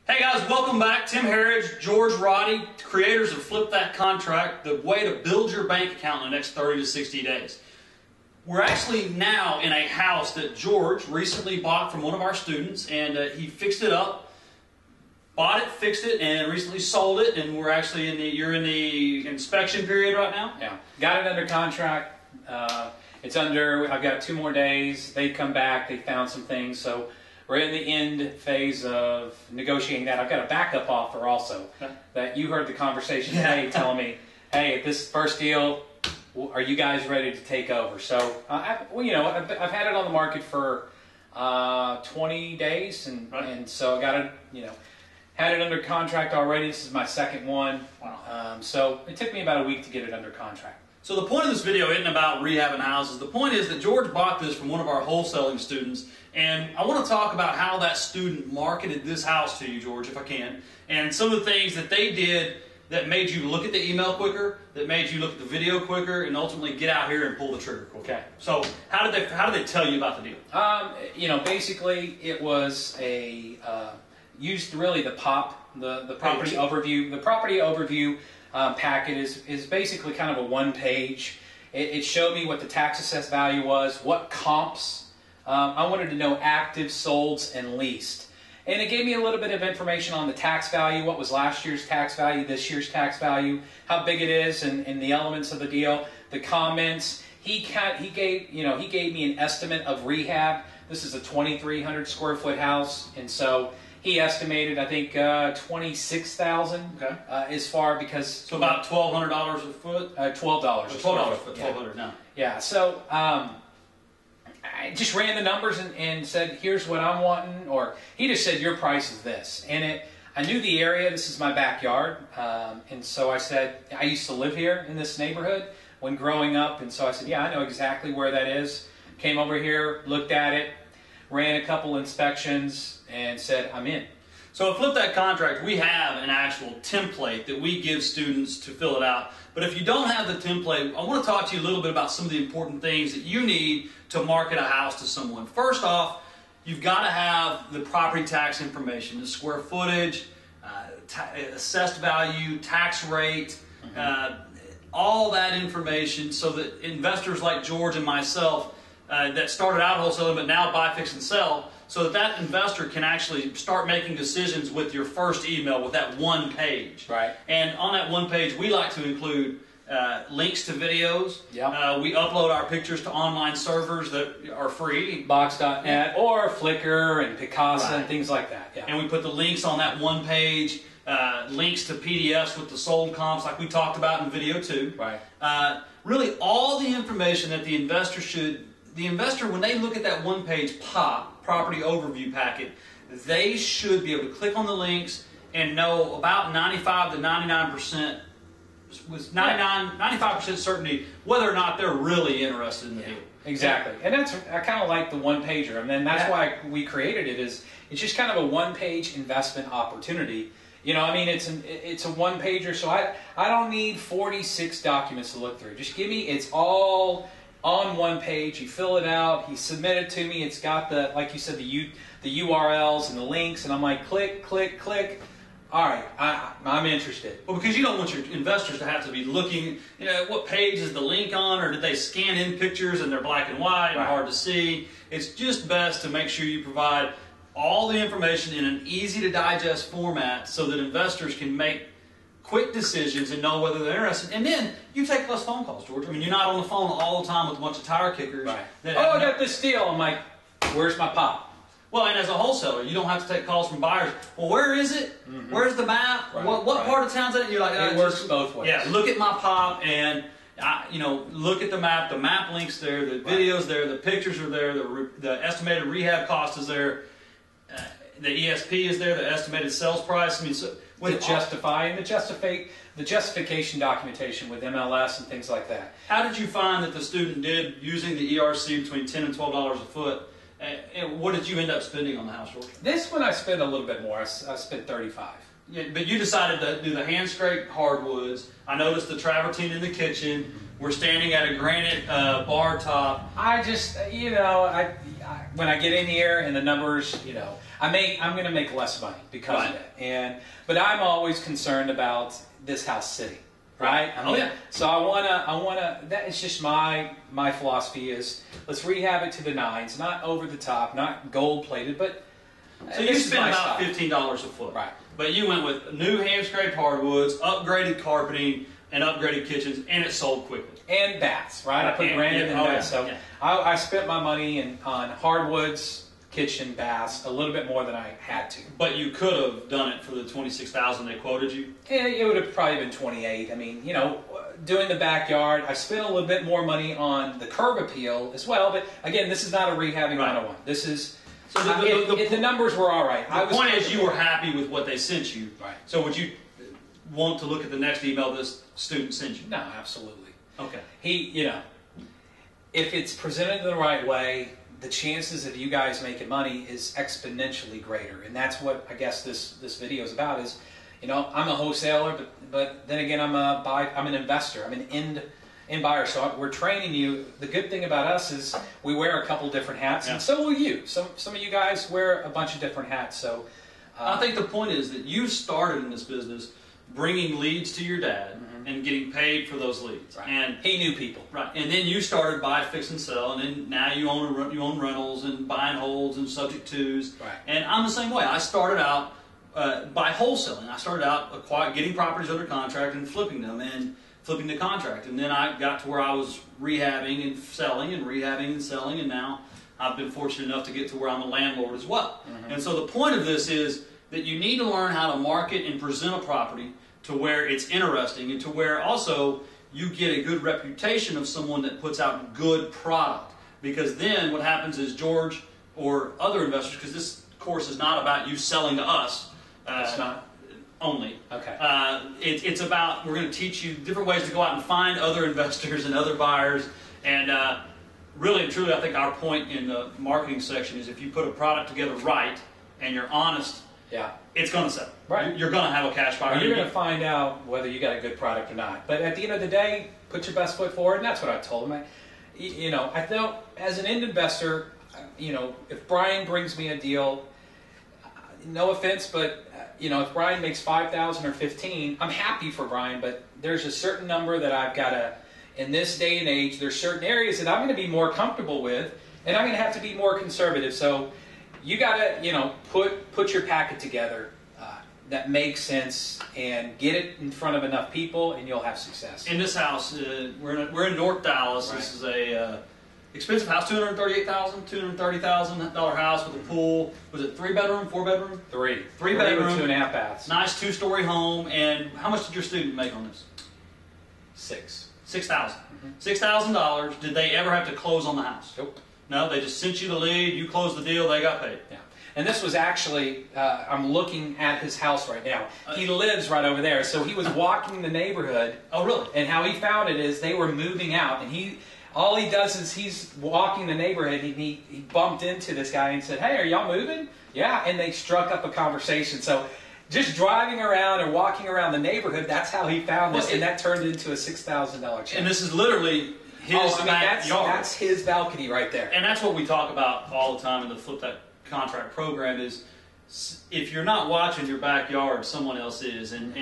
Hey guys, welcome back. Tim Harridge, George Roddy, creators of Flip That Contract, the way to build your bank account in the next 30 to 60 days. We're actually now in a house that George recently bought from one of our students, and he fixed it up, bought it, fixed it, and recently sold it, and we're actually you're in the inspection period right now? Yeah, got it under contract. I've got 2 more days. They come back, they found some things, so we're in the end phase of negotiating that. I've got a backup offer also that you heard the conversation today telling me, hey, this first deal, are you guys ready to take over? So, I've had it on the market for 20 days, and so I got it, had it under contract already. This is my second one. Wow. So it took me about a week to get it under contract. So the point of this video isn't about rehabbing houses. The point is that George bought this from one of our wholesaling students, and I want to talk about how that student marketed this house to you, George, if I can, and some of the things that they did that made you look at the email quicker, that made you look at the video quicker, and ultimately get out here and pull the trigger quicker. Okay. So how did they tell you about the deal? Basically it was used really the POP, the property overview. The property overview packet is basically kind of a one-page. It showed me what the tax assessed value was, what comps. I wanted to know active, solds, and leased. And it gave me a little bit of information on the tax value, what was last year's tax value, this year's tax value, how big it is, and the elements of the deal, the comments. He gave me an estimate of rehab. This is a 2,300 square foot house, and so he estimated, I think, $26,000 as far because... So about $1,200 a foot? $12. $12 a foot, $1,200 now. Yeah, so I just ran the numbers and said, here's what I'm wanting, or he just said, your price is this. And I knew the area, this is my backyard, and so I said, I used to live here in this neighborhood when growing up, and so I said, yeah, I know exactly where that is. Came over here, looked at it, ran a couple inspections, and said, I'm in. So at Flip That Contract, we have an actual template that we give students to fill it out. But if you don't have the template, I want to talk to you a little bit about some of the important things that you need to market a house to someone. First off, you've got to have the property tax information, the square footage, assessed value, tax rate, all that information so that investors like George and myself that started out wholesaling but now buy, fix, and sell, so that investor can actually start making decisions with your first email with that one page. Right. And on that one page, we like to include links to videos. Yep. We upload our pictures to online servers that are free. Box.net or Flickr and Picasa and things like that. Yeah. And we put the links on that one page, links to PDFs with the sold comps like we talked about in video 2. Right. Really all the information that the investor, when they look at that one-page POP, property overview packet, they should be able to click on the links and know about 95 to 99%, with 95% certainty whether or not they're really interested in the deal. Exactly. And I kind of like the one-pager, and then that's why we created it. It's just kind of a one-page investment opportunity. It's a one-pager, so I don't need 46 documents to look through. Just give me, it's all on one page. You fill it out, you submit it to me, it's got the, like you said, the URLs and the links, and I'm like, click, click, click. All right, I'm interested. Well, because you don't want your investors to have to be looking, what page is the link on, or did they scan in pictures and they're black and white and hard to see. It's just best to make sure you provide all the information in an easy to digest format so that investors can make quick decisions and know whether they're interested. And then you take less phone calls, George. I mean, you're not on the phone all the time with a bunch of tire kickers. Right. I got this deal. I'm like, where's my POP? Well, and as a wholesaler, you don't have to take calls from buyers. Well, where is it? Where's the map? Right. What part of town's it? You're like, it works both ways. Yeah, look at my POP and look at the map. The map link's there. The video's there. The pictures are there. The estimated rehab cost is there. The ESP is there. The estimated sales price. I mean, so the justification documentation with MLS and things like that. How did you find that the student did using the ERC between $10 and $12 a foot? And what did you end up spending on the house, George? This one I spent a little bit more. I spent $35. Yeah, but you decided to do the hand scraped hardwoods. I noticed the travertine in the kitchen. We're standing at a granite bar top. I just, when I get in here and the numbers, you know, I'm going to make less money because of it. But I'm always concerned about this house sitting, right? I mean, so I wanna. That is just my philosophy is let's rehab it to the nines, not over the top, not gold plated, but. So you spent about $15 a foot, right? But you went with new hand scraped hardwoods, upgraded carpeting, and upgraded kitchens, and it sold quickly. And baths, right? I put granite in baths. So I spent my money on hardwoods, kitchen, baths, a little bit more than I had to. But you could have done it for the $26,000 they quoted you. Yeah, it would have probably been 28. I mean, you know, doing the backyard, I spent a little bit more money on the curb appeal as well. But again, this is not a rehabbing 101. This is. So the numbers were all right. The point is you were happy with what they sent you. Right. So would you want to look at the next email this student sent you? No, absolutely. Okay. You know, if it's presented the right way, the chances of you guys making money is exponentially greater. And that's what I guess this video is about is, you know, I'm a wholesaler, but then again, I'm an investor. I'm an end buyer. So we're training you. The good thing about us is we wear a couple different hats, and so will you. Some of you guys wear a bunch of different hats. So I think the point is that you started in this business bringing leads to your dad and getting paid for those leads. Right. And he knew people. Right. And then you started buy, fix, and sell, and then now you own rentals and buy and holds and subject twos. Right. And I'm the same way. I started out by wholesaling. I started out getting properties under contract and flipping them and flipping the contract. And then I got to where I was rehabbing and selling and rehabbing and selling, and now I've been fortunate enough to get to where I'm a landlord as well. And so the point of this is that you need to learn how to market and present a property to where it's interesting and to where also you get a good reputation of someone that puts out good product. Because then what happens is George or other investors, because this course is not about you selling to us. It's not? Only. Okay. It's about, we're going to teach you different ways to go out and find other investors and other buyers. And really and truly, I think our point in the marketing section is if you put a product together right and you're honest, it's going to sell. Right. You're going to have a cash buyer. You're going to find out whether you got a good product or not. But at the end of the day, put your best foot forward, and that's what I told him. I felt as an end investor, if Brian brings me a deal, no offense, but if Brian makes 5,000 or 15, I'm happy for Brian. But there's a certain number that I've got to. In this day and age, there's certain areas that I'm going to be more comfortable with, and I'm going to have to be more conservative. So you got to, put your packet together that makes sense and get it in front of enough people, and you'll have success. In this house, we're in North Dallas. Right. This is a expensive house, $230,000 house with a pool. Was it 3-bedroom, 4-bedroom? Three bedroom, 2.5 baths. Nice 2-story home. And how much did your student make on this? $6,000. $6,000. Did they ever have to close on the house? Nope. No, they just sent you the lead. You closed the deal. They got paid. Yeah. And this was actually, I'm looking at his house right now. He lives right over there. So he was walking the neighborhood. Oh, really? And how he found it is they were moving out. And all he does is he's walking the neighborhood. He bumped into this guy and said, "Hey, are y'all moving?" Yeah. And they struck up a conversation. So just driving around or walking around the neighborhood, that's how he found this. And that turned into a $6,000 check. And this is literally his backyard. That's his balcony right there. And that's what we talk about all the time in the Flip That Contract program is if you're not watching your backyard, someone else is. And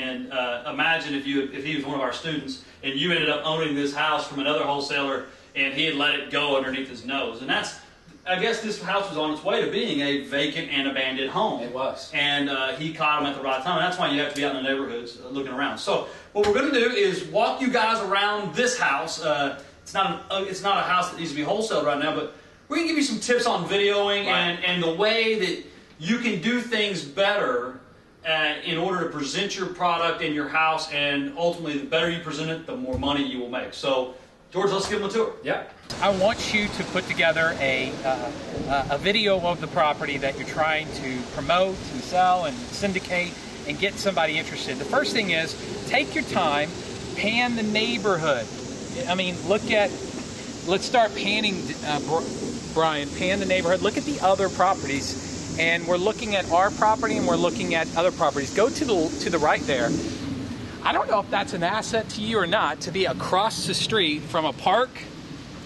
imagine if he was one of our students and you ended up owning this house from another wholesaler and he had let it go underneath his nose. And I guess this house was on its way to being a vacant and abandoned home. It was. And he caught him at the right time. And that's why you have to be out in the neighborhoods looking around. So what we're going to do is walk you guys around this house. It's not a house that needs to be wholesaled right now, but we're going to give you some tips on videoing and the way that you can do things better in order to present your product in your house. And ultimately, the better you present it, the more money you will make. So, George, let's give them a tour. Yep. I want you to put together a video of the property that you're trying to promote and sell and syndicate and get somebody interested. The first thing is take your time, pan the neighborhood. I mean, let's start panning, Brian, pan the neighborhood. Look at the other properties. And we're looking at our property and we're looking at other properties. Go to the right there. I don't know if that's an asset to you or not, to be across the street from a park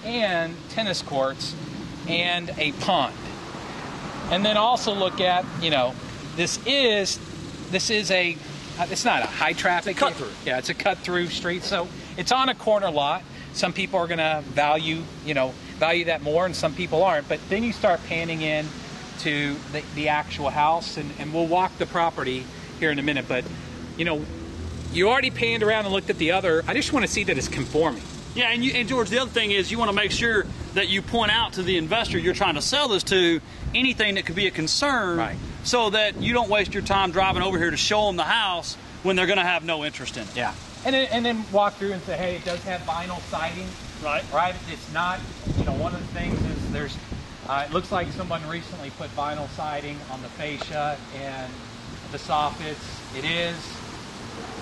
and tennis courts and a pond. And then also look at, you know, this is a, it's not a high traffic. It's a cut through. Yeah, it's a cut through street. So it's on a corner lot. Some people are going to value that more, and some people aren't. But then you start panning in to the actual house, and we'll walk the property here in a minute. But, you know, you already panned around and looked at the other. I just want to see that it's conforming. Yeah, and George, the other thing is you want to make sure that you point out to the investor you're trying to sell this to anything that could be a concern, right, so that you don't waste your time driving over here to show them the house when they're going to have no interest in it. Yeah, and then walk through and say, hey, it does have vinyl siding. Right. Right. It's not, you know, one of the things is there's, it looks like someone recently put vinyl siding on the fascia and the soffits. It is,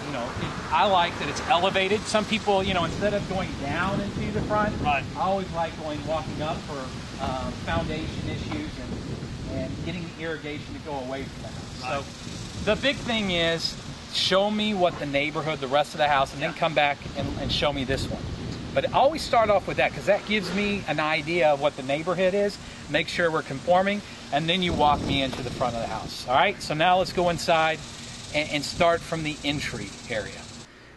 you know, I like that it's elevated. Some people, you know, instead of going down into the front, right, I always like walking up for foundation issues and getting the irrigation to go away from the house. Right. So the big thing is show me what the neighborhood, the rest of the house, and then come back and show me this one. But always start off with that, because that gives me an idea of what the neighborhood is, make sure we're conforming, and then you walk me into the front of the house. All right, so now let's go inside and start from the entry area.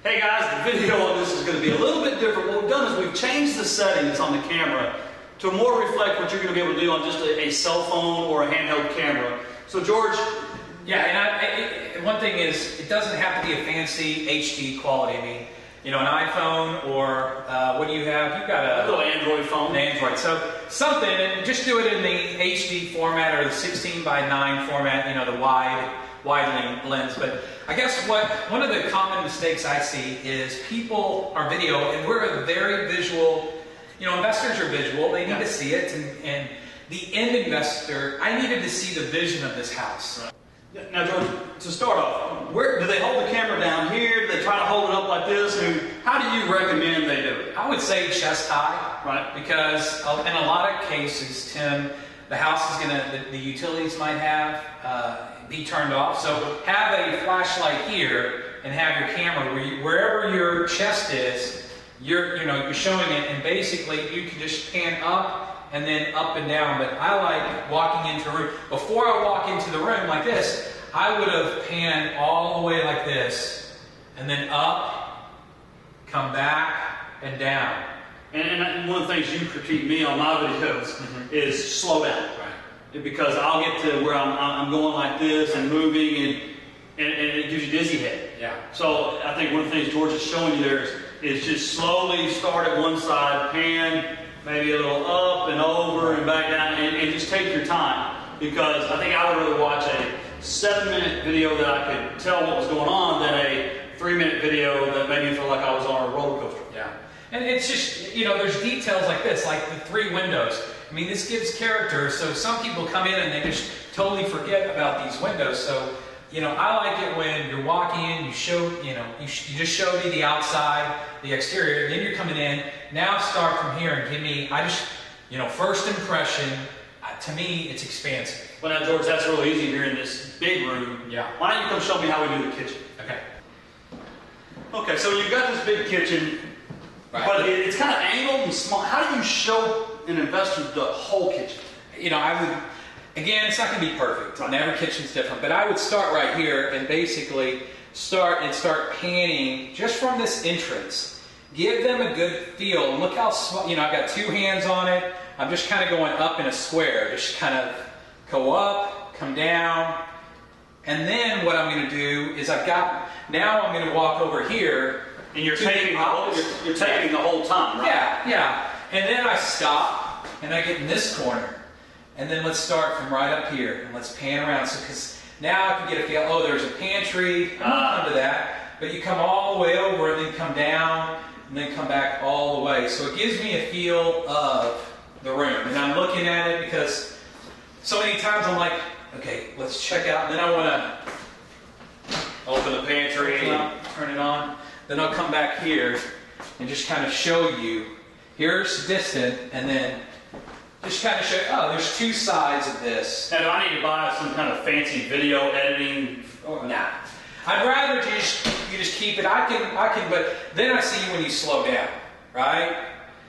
Hey guys, the video on this is going to be a little bit different. What we've done is we've changed the settings on the camera to more reflect what you're going to be able to do on just a cell phone or a handheld camera. So George... Yeah, and one thing is, it doesn't have to be a fancy HD quality. I mean, you know, an iPhone or what do you have? You've got a little Android phone. An Android. So something, and just do it in the HD format or the 16:9 format, you know, the wide lens. But I guess one of the common mistakes I see is people are video, and we're a very visual, you know, investors are visual. They need to see it, and the end investor, I needed to see the vision of this house. Right. Now, George, to start off, where do they hold the camera down here? Do they try to hold it up like this? And how do you recommend they do it? I would say chest high, right? Because in a lot of cases, Tim, the house is the utilities might have be turned off. So have a flashlight here and have your camera wherever your chest is. You're showing it, and basically you can just pan up and then up and down. But I like walking into a room. Before I walk into the room like this, I would have panned all the way like this, and then up, come back, and down. And one of the things you critique me on my videos is slow down. Right. Because I'll get to where I'm going like this and moving, and it gives you dizzy head. Yeah. So I think one of the things George is showing you there is just slowly start at one side, pan, maybe a little up and over and back down, and just take your time. Because I think I would rather watch a 7-minute video that I could tell what was going on than a 3-minute video that made me feel like I was on a roller coaster. Yeah. And it's just, you know, there's details like this, like the 3 windows. I mean, this gives character, so some people come in and they just totally forget about these windows. So, you know, I like it when you're walking in, you show, you know, you just show me the outside, the exterior, and then you're coming in. Now start from here and give me, you know, first impression, to me, it's expansive. Well, now, George, that's really easy here in this big room. Yeah. Why don't you come show me how we do the kitchen? Okay. Okay, so you've got this big kitchen, right, but it's kind of angled and small. How do you show an investor the whole kitchen? You know, I would, again, it's not going to be perfect. Right. Every kitchen's different, but I would start right here and basically start panning just from this entrance. Give them a good feel. Look how small, you know, I've got 2 hands on it. I'm just kind of going up in a square. Just kind of go up, come down. And then what I'm going to do is now I'm going to walk over here. And you're taking the whole time, right? Yeah, yeah. And then I stop and I get in this corner. And then let's start from right up here and let's pan around. So, because now I can get a feel, oh, there's a pantry. I'm not under that. But you come all the way over and then come down and then come back all the way. So it gives me a feel of the room. And I'm looking at it because so many times I'm like, okay, let's check out. And then I want to open the pantry, turn it on. Then I'll come back here and just kind of show you. Here's distant, and then just kind of show, oh, there's 2 sides of this. Now, do I need to buy some kind of fancy video editing? Nah. I'd rather you just keep it. I can, but then I see you when you slow down, right?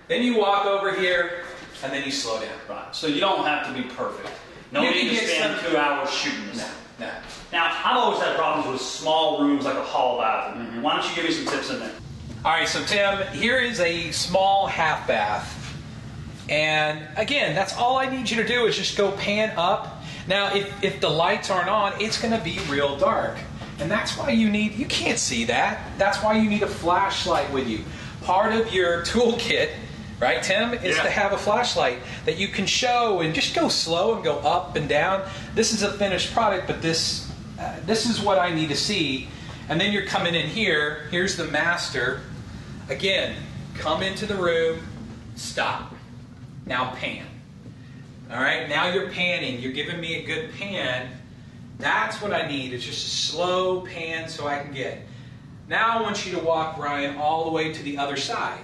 Then you walk over here, and then you slow down. Right. So you don't have to be perfect. No You need can to get spend some- 2 hours shooting this. No. Now, I've always had problems with small rooms like a hall bathroom. Why don't you give me some tips in there? All right, so Tim, here is a small half bath. And again, that's all I need you to do is just go pan up. Now, if the lights aren't on, it's going to be real dark. And that's why you can't see that. That's why you need a flashlight with you. Part of your toolkit, right, Tim, is to have a flashlight that you can show and just go slow and go up and down. This is a finished product, but this is what I need to see. And then you're coming in here. Here's the master. Again, come into the room, stop. Now pan. All right, now you're panning. You're giving me a good pan. That's what I need, is just a slow pan so I can get. Now I want you to walk, Brian, all the way to the other side.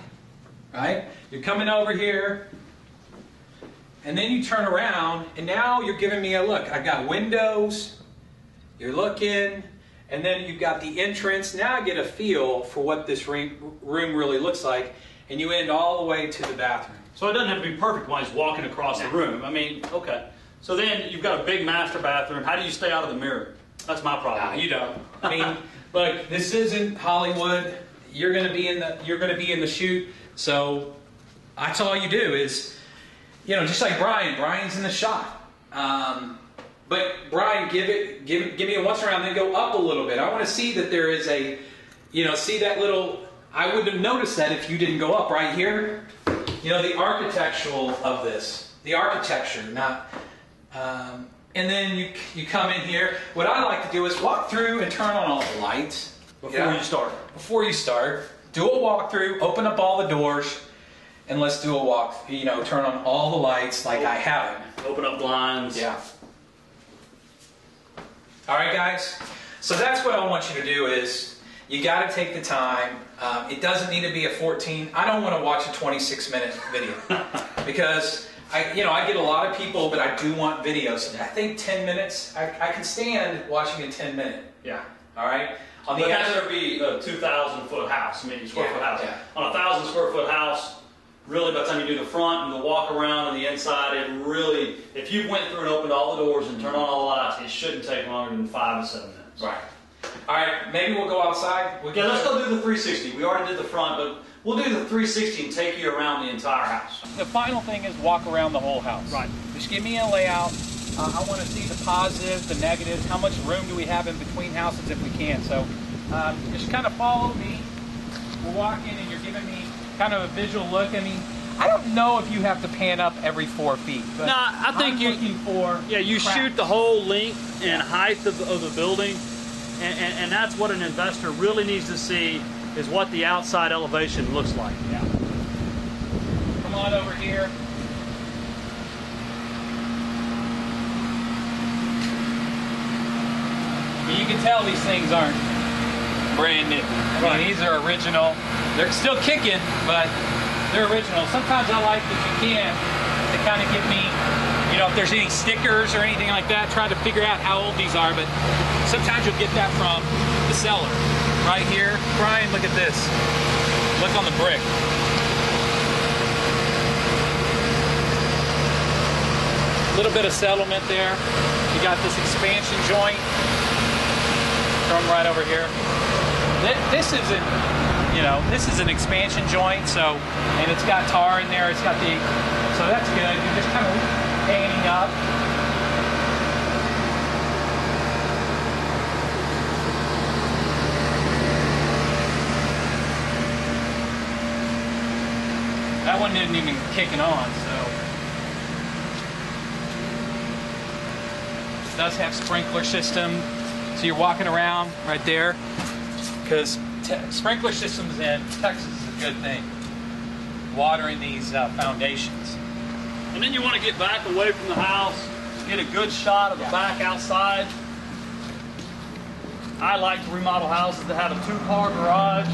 Right? You're coming over here, and then you turn around, and now you're giving me a look. I've got windows, you're looking, and then you've got the entrance. Now I get a feel for what this room really looks like, and you end all the way to the bathroom. So it doesn't have to be perfect while he's walking across the room. I mean, okay. So then you've got a big master bathroom. How do you stay out of the mirror? That's my problem. You don't. I mean, look, this isn't Hollywood. You're going to be in the shoot. So that's all you do is, just like Brian's in the shot. But Brian, give me a once around, then go up a little bit. I want to see that there is a, see that little. I wouldn't have noticed that if you didn't go up right here. The architectural of this, the architecture, not. And then you come in here. What I like to do is walk through and turn on all the lights Before you start. Before you start, do a walkthrough, open up all the doors, and let's do a walk. Turn on all the lights like I have it. Open up blinds. Yeah. All right, guys. So that's what I want you to do is you got to take the time. It doesn't need to be a 14. I don't want to watch a 26-minute video because I get a lot of people, but I do want videos. I think 10 minutes. I can stand watching a 10-minute. Yeah. All right. But that's going to be a 2,000-foot house, square foot house. Yeah. On a 1,000-square-foot house, really, by the time you do the front and the walk around and the inside, it really, if you went through and opened all the doors and turned on all the lights, it shouldn't take longer than 5 to 7 minutes. Right. All right, maybe we'll go outside. Yeah, let's go do the 360. We already did the front, but we'll do the 360 and take you around the entire house. The final thing is walk around the whole house. Right. Just give me a layout. I want to see the positives, the negatives. How much room do we have in between houses if we can? So just kind of follow me. We're walking and you're giving me kind of a visual look. I mean, I don't know if you have to pan up every 4 feet. But No, I think I'm looking for you cracks. shoot the whole length and height of the building, and that's what an investor really needs to see, is what the outside elevation looks like. Yeah. Come on over here. You can tell these things aren't brand new. I mean, these are original. They're still kicking, but they're original. Sometimes I like, if you can, to kind of give me, if there's any stickers or anything like that, try to figure out how old these are, but sometimes you'll get that from the seller. Right here, Brian, look at this. Look on the brick. A little bit of settlement there. You got this expansion joint from right over here. This isn't, this is an expansion joint, so, and it's got tar in there. It's got the, so that's good. You're just kind of panning up. That one didn't even kick it on, so. It does have sprinkler system, so you're walking around right there, because sprinkler systems in Texas is a good thing. Watering these foundations. And then you want to get back away from the house, get a good shot of the back outside. I like to remodel houses that have a 2-car garage,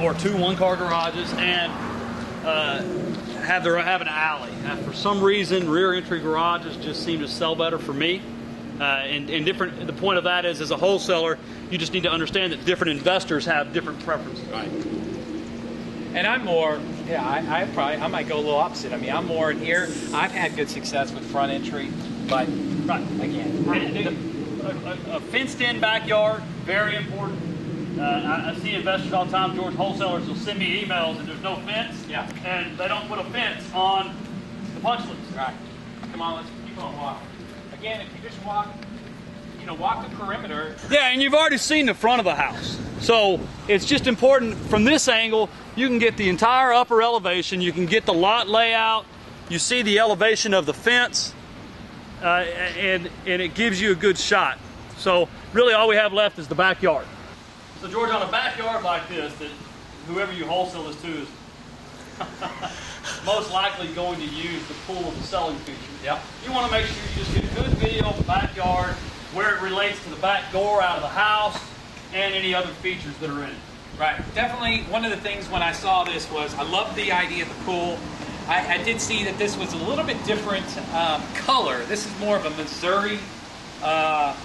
or 2 1-car garages, and have an alley. For some reason, rear entry garages just seem to sell better for me. The point of that is, as a wholesaler, you just need to understand that different investors have different preferences. Right. And I'm more, I might go a little opposite. I mean, I'm more in here. I've had good success with front entry. But Right. again, A fenced-in backyard, very important. I see investors all the time, George, wholesalers will send me emails and there's no fence. Yeah. And they don't put a fence on the punch list. right. Come on, let's keep on walking. Again, if you just walk, walk the perimeter. Yeah, and you've already seen the front of the house. So it's just important from this angle, you can get the entire upper elevation, you can get the lot layout, you see the elevation of the fence, and it gives you a good shot. So really all we have left is the backyard. So George, on a backyard like this, that whoever you wholesale this to is most likely going to use the pool as a selling feature. Yep. You want to make sure you just get a good video of the backyard, where it relates to the back door out of the house, and any other features that are in it. Right. Definitely one of the things when I saw this was I loved the idea of the pool. I did see that this was a little bit different color. This is more of a Missouri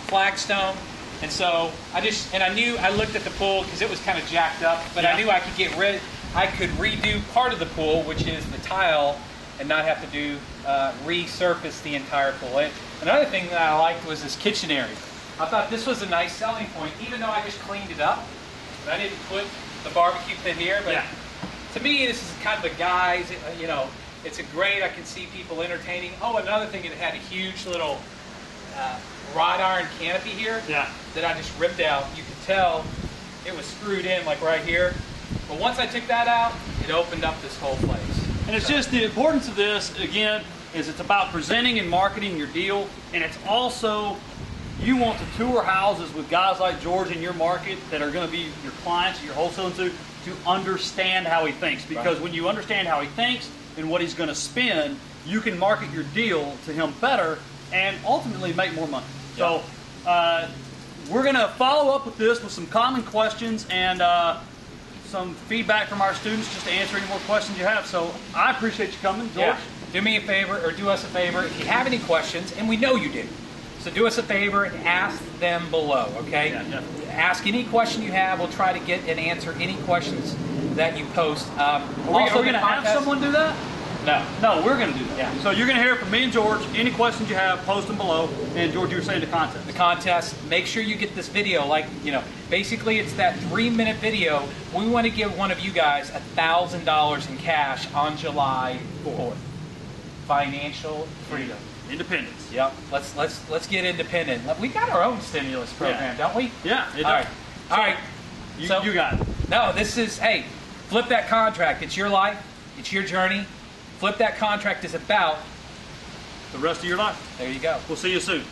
flagstone. And so I looked at the pool because it was kind of jacked up, but I knew I could redo part of the pool, which is the tile, and not have to resurface the entire pool. Another thing that I liked was this kitchen area. I thought this was a nice selling point, even though I just cleaned it up. I didn't put the barbecue pit here, but to me, this is kind of a guy's, it's a great, I can see people entertaining. Oh, another thing, it had a huge little wrought iron canopy here that I just ripped out. You could tell it was screwed in like right here. But once I took that out, it opened up this whole place. And it's just the importance of this, again, is it's about presenting and marketing your deal, and it's also, you want to tour houses with guys like George in your market that are going to be your clients that you're wholesaling to understand how he thinks. Because when you understand how he thinks and what he's going to spend, you can market your deal to him better and ultimately make more money. So we're going to follow up with this with some common questions and some feedback from our students just to answer any more questions you have. So I appreciate you coming, George. Yeah. Do me a favor, or do us a favor, if you have any questions, and we know you do, so do us a favor and ask them below, okay? Yeah, definitely. Ask any question you have. We'll try to get and answer any questions that you post. Are we going to have someone do that? No, we're going to do that. Yeah. So you're going to hear from me and George. Any questions you have, post them below. And George, you were saying the contest. The contest, make sure you get this video. Basically it's that 3-minute video. We want to give one of you guys $1,000 in cash on July 4th. Financial freedom. Independence. Yep. Let's get independent. We got our own stimulus program, don't we? Yeah. All right. You got it. No, this is, hey, flip that contract. It's your life. It's your journey. Flip That Contract is about the rest of your life. There you go. We'll see you soon.